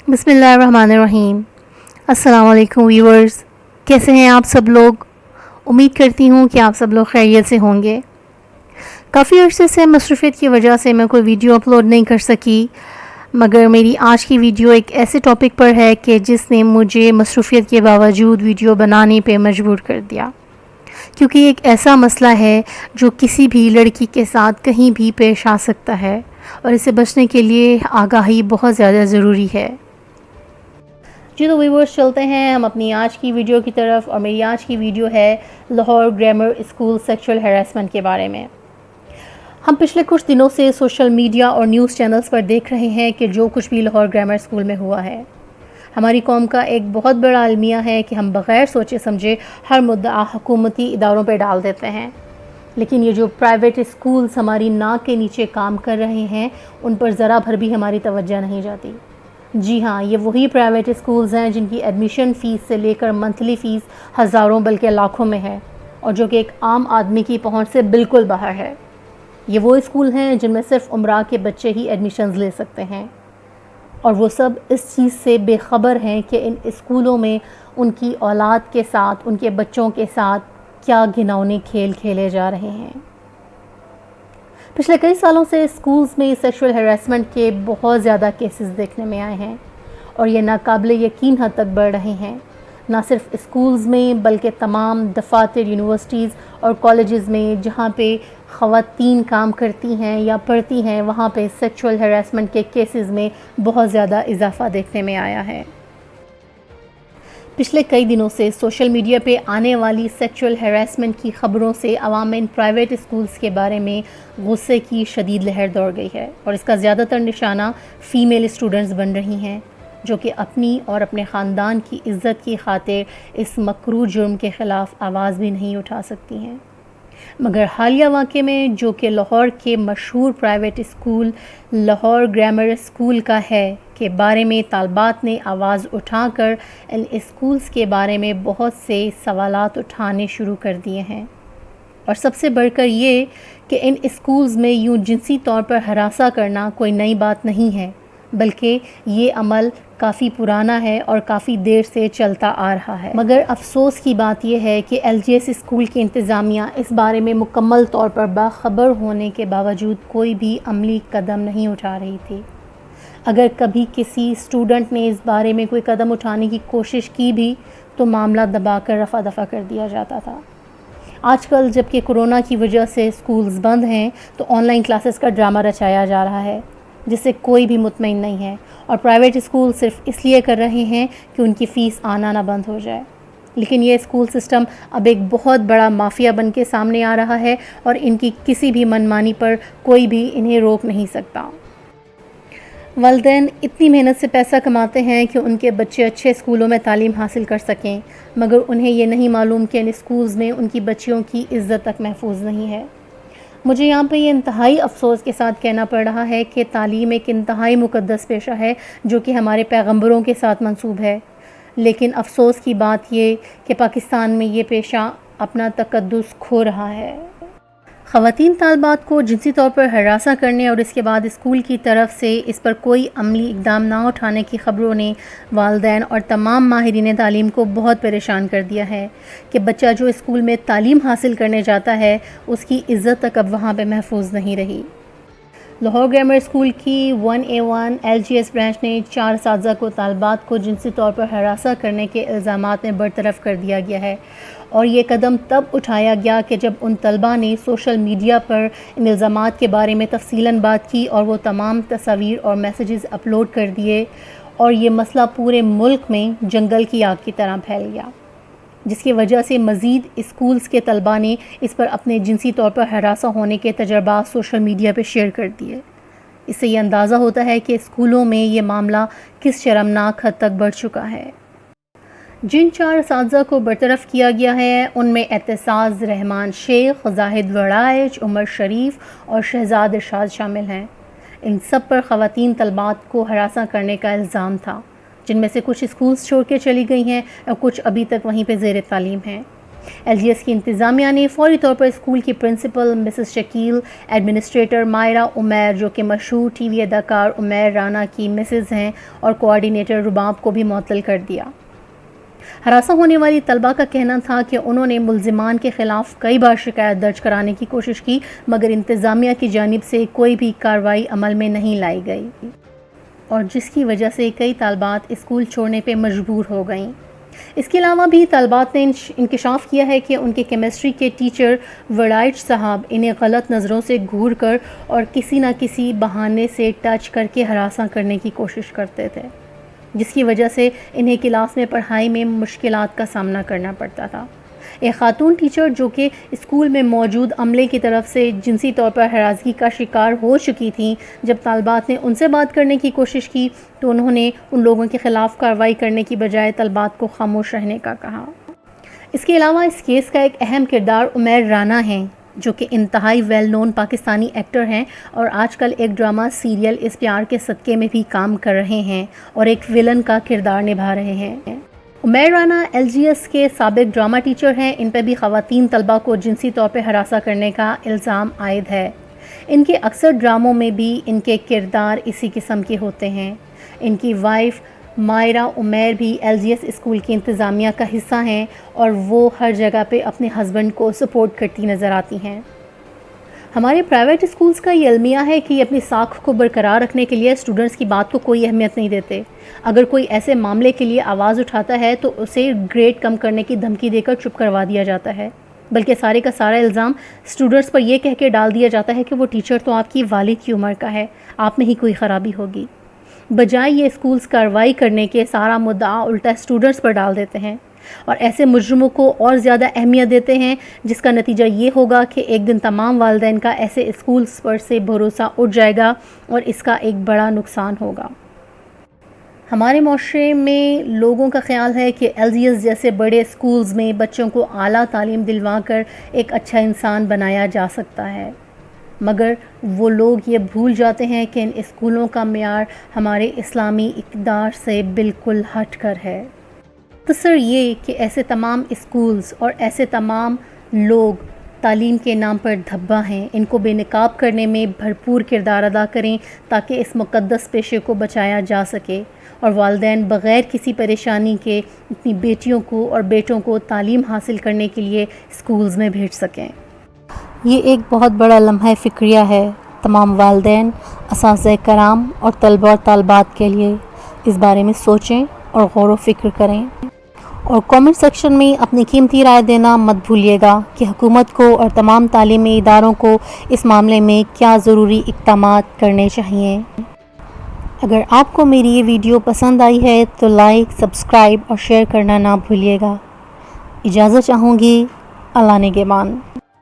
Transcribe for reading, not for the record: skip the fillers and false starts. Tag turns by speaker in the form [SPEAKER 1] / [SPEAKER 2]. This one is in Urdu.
[SPEAKER 1] بسم اللہ الرحمن الرحیم۔ السلام علیکم ویورز، کیسے ہیں آپ سب لوگ؟ امید کرتی ہوں کہ آپ سب لوگ خیریت سے ہوں گے۔ کافی عرصے سے مصروفیت کی وجہ سے میں کوئی ویڈیو اپلوڈ نہیں کر سکی، مگر میری آج کی ویڈیو ایک ایسے ٹاپک پر ہے کہ جس نے مجھے مصروفیت کے باوجود ویڈیو بنانے پہ مجبور کر دیا، کیونکہ یہ ایک ایسا مسئلہ ہے جو کسی بھی لڑکی کے ساتھ کہیں بھی پیش آ سکتا ہے، اور اسے بچنے کے لیے آگاہی بہت زیادہ ضروری ہے۔ جی تو ویورز، چلتے ہیں ہم اپنی آج کی ویڈیو کی طرف، اور میری آج کی ویڈیو ہے Lahore grammar school sexual harassment کے بارے میں۔ ہم پچھلے کچھ دنوں سے سوشل میڈیا اور نیوز چینلز پر دیکھ رہے ہیں کہ جو کچھ بھی لاہور گرامر اسکول میں ہوا ہے، ہماری قوم کا ایک بہت بڑا المیہ ہے کہ ہم بغیر سوچے سمجھے ہر مدعا حکومتی اداروں پہ ڈال دیتے ہیں، لیکن یہ جو پرائیویٹ اسکولز ہماری ناک کے نیچے کام کر رہے ہیں ان پر ذرا بھر بھی ہماری توجہ نہیں جاتی۔ جی ہاں، یہ وہی پرائیویٹ اسکولز ہیں جن کی ایڈمیشن فیس سے لے کر منتھلی فیس ہزاروں بلکہ لاکھوں میں ہے، اور جو کہ ایک عام آدمی کی پہنچ سے بالکل باہر ہے۔ یہ وہ اسکول ہیں جن میں صرف امراء کے بچے ہی ایڈمیشنز لے سکتے ہیں، اور وہ سب اس چیز سے بے خبر ہیں کہ ان اسکولوں میں ان کی اولاد کے ساتھ، ان کے بچوں کے ساتھ کیا گھناؤنے کھیل کھیلے جا رہے ہیں۔ پچھلے کئی سالوں سے اسکولز میں سیکشول ہیراسمنٹ کے بہت زیادہ کیسز دیکھنے میں آئے ہیں، اور یہ ناقابل یقین حد تک بڑھ رہے ہیں، نہ صرف اسکولز میں بلکہ تمام دفاتر، یونیورسٹیز اور کالجز میں جہاں پہ خواتین کام کرتی ہیں یا پڑھتی ہیں، وہاں پہ سیکشول ہیراسمنٹ کے کیسز میں بہت زیادہ اضافہ دیکھنے میں آیا ہے۔ پچھلے کئی دنوں سے سوشل میڈیا پہ آنے والی سیکشول ہیراسمنٹ کی خبروں سے عوام میں ان پرائیویٹ اسکولز کے بارے میں غصے کی شدید لہر دوڑ گئی ہے، اور اس کا زیادہ تر نشانہ فیمیل اسٹوڈنٹس بن رہی ہیں، جو کہ اپنی اور اپنے خاندان کی عزت کی خاطر اس مکروہ جرم کے خلاف آواز بھی نہیں اٹھا سکتی ہیں۔ مگر حالیہ واقعے میں، جو کہ لاہور کے مشہور private school Lahore grammar school کا ہے، کے بارے میں طالبات نے آواز اٹھا کر ان اسکولز کے بارے میں بہت سے سوالات اٹھانے شروع کر دیے ہیں، اور سب سے بڑھ کر یہ کہ ان اسکولز میں یوں جنسی طور پر ہراساں کرنا کوئی نئی بات نہیں ہے، بلکہ یہ عمل کافی پرانا ہے اور کافی دیر سے چلتا آ رہا ہے۔ مگر افسوس کی بات یہ ہے کہ ایل جی ایس اسکول کی انتظامیہ اس بارے میں مکمل طور پر باخبر ہونے کے باوجود کوئی بھی عملی قدم نہیں اٹھا رہی تھی۔ اگر کبھی کسی اسٹوڈنٹ نے اس بارے میں کوئی قدم اٹھانے کی کوشش کی بھی تو معاملہ دبا کر رفع دفع کر دیا جاتا تھا۔ آج کل جب کہ کورونا کی وجہ سے اسکولز بند ہیں تو آن لائن کلاسز کا ڈرامہ رچایا جا رہا ہے، جس سے کوئی بھی مطمئن نہیں ہے، اور پرائیویٹ اسکول صرف اس لیے کر رہے ہیں کہ ان کی فیس آنا نہ بند ہو جائے۔ لیکن یہ اسکول سسٹم اب ایک بہت بڑا مافیا بن کے سامنے آ رہا ہے، اور ان کی کسی بھی منمانی پر کوئی بھی انہیں روک نہیں سکتا۔ والدین اتنی محنت سے پیسہ کماتے ہیں کہ ان کے بچے اچھے اسکولوں میں تعلیم حاصل کر سکیں، مگر انہیں یہ نہیں معلوم کہ ان اسکولز میں ان کی بچیوں کی عزت تک محفوظ نہیں ہے۔ مجھے یہاں پہ یہ انتہائی افسوس کے ساتھ کہنا پڑ رہا ہے کہ تعلیم ایک انتہائی مقدس پیشہ ہے جو کہ ہمارے پیغمبروں کے ساتھ منسوب ہے، لیکن افسوس کی بات یہ کہ پاکستان میں یہ پیشہ اپنا تقدس کھو رہا ہے۔ خواتین طالبات کو جنسی طور پر ہراساں کرنے اور اس کے بعد اسکول کی طرف سے اس پر کوئی عملی اقدام نہ اٹھانے کی خبروں نے والدین اور تمام ماہرین تعلیم کو بہت پریشان کر دیا ہے کہ بچہ جو اسکول میں تعلیم حاصل کرنے جاتا ہے اس کی عزت تک اب وہاں پہ محفوظ نہیں رہی۔ لاہور گرامر اسکول کی 1A1 LGS برانچ نے 4 اساتذہ کو طالبات کو جنسی طور پر ہراساں کرنے کے الزامات میں برطرف کر دیا گیا ہے، اور یہ قدم تب اٹھایا گیا کہ جب ان طلباء نے سوشل میڈیا پر ان الزامات کے بارے میں تفصیلاً بات کی اور وہ تمام تصاویر اور میسیجز اپلوڈ کر دیے، اور یہ مسئلہ پورے ملک میں جنگل کی آگ کی طرح پھیل گیا، جس کی وجہ سے مزید اسکولز کے طلباء نے اس پر اپنے جنسی طور پر ہراساں ہونے کے تجربات سوشل میڈیا پہ شیئر کر دیے۔ اس سے یہ اندازہ ہوتا ہے کہ اسکولوں میں یہ معاملہ کس شرمناک حد تک بڑھ چکا ہے۔ جن 4 اساتذہ کو برطرف کیا گیا ہے ان میں اعتزاز رحمان شیخ، زاہد وڑائچ، عمر شریف اور شہزاد ارشاد شامل ہیں۔ ان سب پر خواتین طلبات کو ہراساں کرنے کا الزام تھا، جن میں سے کچھ اسکولز چھوڑ کے چلی گئی ہیں اور کچھ ابھی تک وہیں پہ زیر تعلیم ہیں۔ LGS کی انتظامیہ نے فوری طور پر اسکول کی principal Mrs Shakeel, administrator Maira Umair جو کہ مشہور ٹی وی اداکار عمیر رانا کی مسز ہیں، اور کوآرڈینیٹر رباب کو بھی معطل کر دیا۔ ہراساں ہونے والی طلبہ کا کہنا تھا کہ انہوں نے ملزمان کے خلاف کئی بار شکایت درج کرانے کی کوشش کی، مگر انتظامیہ کی جانب سے کوئی بھی کارروائی عمل میں نہیں لائی گئی، اور جس کی وجہ سے کئی طالبات اسکول چھوڑنے پہ مجبور ہو گئیں۔ اس کے علاوہ بھی طالبات نے انکشاف کیا ہے کہ ان کے کیمسٹری کے ٹیچر وڑائچ صاحب انہیں غلط نظروں سے گھور کر اور کسی نہ کسی بہانے سے ٹچ کر کے ہراساں کرنے کی کوشش کرتے تھے، جس کی وجہ سے انہیں کلاس میں پڑھائی میں مشکلات کا سامنا کرنا پڑتا تھا۔ ایک خاتون ٹیچر جو کہ اسکول میں موجود عملے کی طرف سے جنسی طور پر ہراسگی کا شکار ہو چکی تھیں، جب طالبات نے ان سے بات کرنے کی کوشش کی تو انہوں نے ان لوگوں کے خلاف کارروائی کرنے کی بجائے طالبات کو خاموش رہنے کا کہا۔ اس کے علاوہ اس کیس کا ایک اہم کردار عمیر رانا ہیں، جو کہ انتہائی ویل نون پاکستانی ایکٹر ہیں اور آج کل ایک ڈرامہ سیریل اس پیار کے صدقے میں بھی کام کر رہے ہیں اور ایک ویلن کا کردار نبھا رہے ہیں۔ عمیر رانا LGS کے سابق ڈرامہ ٹیچر ہیں۔ ان پہ بھی خواتین طلبہ کو جنسی طور پہ ہراساں کرنے کا الزام عائد ہے۔ ان کے اکثر ڈراموں میں بھی ان کے کردار اسی قسم کے ہوتے ہیں۔ ان کی وائف مائرہ عمیر بھی LGS اسکول کی انتظامیہ کا حصہ ہیں اور وہ ہر جگہ پہ اپنے ہسبینڈ کو سپورٹ کرتی نظر آتی ہیں۔ ہمارے پرائیویٹ اسکولز کا یہ المیہ ہے کہ یہ اپنی ساکھ کو برقرار رکھنے کے لیے اسٹوڈنٹس کی بات کو کوئی اہمیت نہیں دیتے۔ اگر کوئی ایسے معاملے کے لیے آواز اٹھاتا ہے تو اسے گریڈ کم کرنے کی دھمکی دے کر چپ کروا دیا جاتا ہے، بلکہ سارے کا سارا الزام اسٹوڈنٹس پر یہ کہہ کے ڈال دیا جاتا ہے کہ وہ ٹیچر تو آپ کی والد کی عمر کا ہے، آپ میں ہی کوئی خرابی ہوگی۔ بجائے یہ اسکولز کارروائی کرنے کے سارا مدعا الٹا اسٹوڈنٹس پر ڈال دیتے ہیں اور ایسے مجرموں کو اور زیادہ اہمیت دیتے ہیں، جس کا نتیجہ یہ ہوگا کہ ایک دن تمام والدین کا ایسے اسکولز پر سے بھروسہ اٹھ جائے گا اور اس کا ایک بڑا نقصان ہوگا۔ ہمارے معاشرے میں لوگوں کا خیال ہے کہ LGS جیسے بڑے اسکولز میں بچوں کو اعلیٰ تعلیم دلوا کر ایک اچھا انسان بنایا جا سکتا ہے، مگر وہ لوگ یہ بھول جاتے ہیں کہ ان اسکولوں کا معیار ہمارے اسلامی اقدار سے بالکل ہٹ کر ہے۔ مختصر یہ کہ ایسے تمام اسکولز اور ایسے تمام لوگ تعلیم کے نام پر دھبا ہیں، ان کو بے نقاب کرنے میں بھرپور کردار ادا کریں تاکہ اس مقدس پیشے کو بچایا جا سکے اور والدین بغیر کسی پریشانی کے اپنی بیٹیوں کو اور بیٹوں کو تعلیم حاصل کرنے کے لیے اسکولز میں بھیج سکیں۔ یہ ایک بہت بڑا لمحہ فکریہ ہے تمام والدین، اساتذہ کرام اور طلبہ اور طالبات کے لیے۔ اس بارے میں سوچیں اور غور و فکر کریں، اور کامنٹ سیکشن میں اپنی قیمتی رائے دینا مت بھولیے گا کہ حکومت کو اور تمام تعلیمی اداروں کو اس معاملے میں کیا ضروری اقدامات کرنے چاہیے۔ اگر آپ کو میری یہ ویڈیو پسند آئی ہے تو لائک، سبسکرائب اور شیئر کرنا نہ بھولیے گا۔ اجازت چاہوں گی۔ اللہ نگہبان۔